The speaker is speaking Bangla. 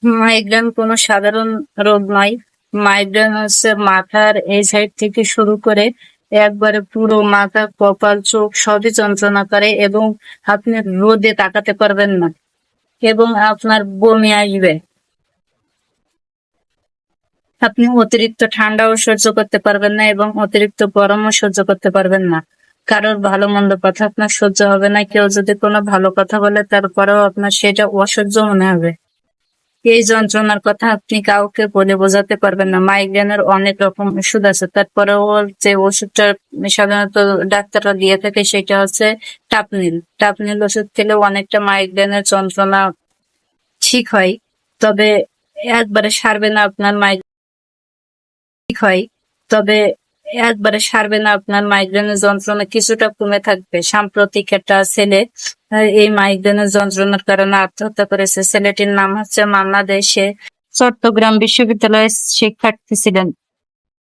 মাইগ্রেন কোনো সাধারণ রোগ নয়। মাইগ্রেন হচ্ছে মাথার এই সাইড থেকে শুরু করে একবারে পুরো মাথা, কপাল, চোখ সবই যন্ত্রণা করে এবং আপনি রোদে তাকাতে পারবেন না এবং আপনার বমি আসবে। আপনি অতিরিক্ত ঠান্ডাও সহ্য করতে পারবেন না এবং অতিরিক্ত গরমও সহ্য করতে পারবেন না। কারোর ভালো মন্দ কথা আপনার সহ্য হবে না। কেউ যদি কোনো ভালো কথা বলে তারপরেও আপনার সেটা অসহ্য মনে হবে। এই যন্ত্রণার কথা আপনি কাউকে বলে বোঝাতে পারবেন না। মাইগ্রেনের অনেক রকম ওষুধ আছে। তারপরেও যে ওষুধটা সাধারণত ডাক্তাররা দিয়ে থাকে সেটা হচ্ছে টাপনিল। টাপনিল ওষুধ খেলেও অনেকটা মাইগ্রেনের যন্ত্রণা ঠিক হয়। তবে একবারে সারবে না আপনার ঠিক হয়। তবে একবারে সারবে না আপনার মাইগ্রেনের যন্ত্রণা, কিছুটা কমে থাকবে। সাম্প্রতিক একটা ছেলে এই মাইগ্রেনের যন্ত্রণার কারণে আত্মহত্যা করেছে। ছেলেটির নাম হচ্ছে মান্না দে। সে চট্টগ্রাম বিশ্ববিদ্যালয়ের শিক্ষার্থী ছিলেন।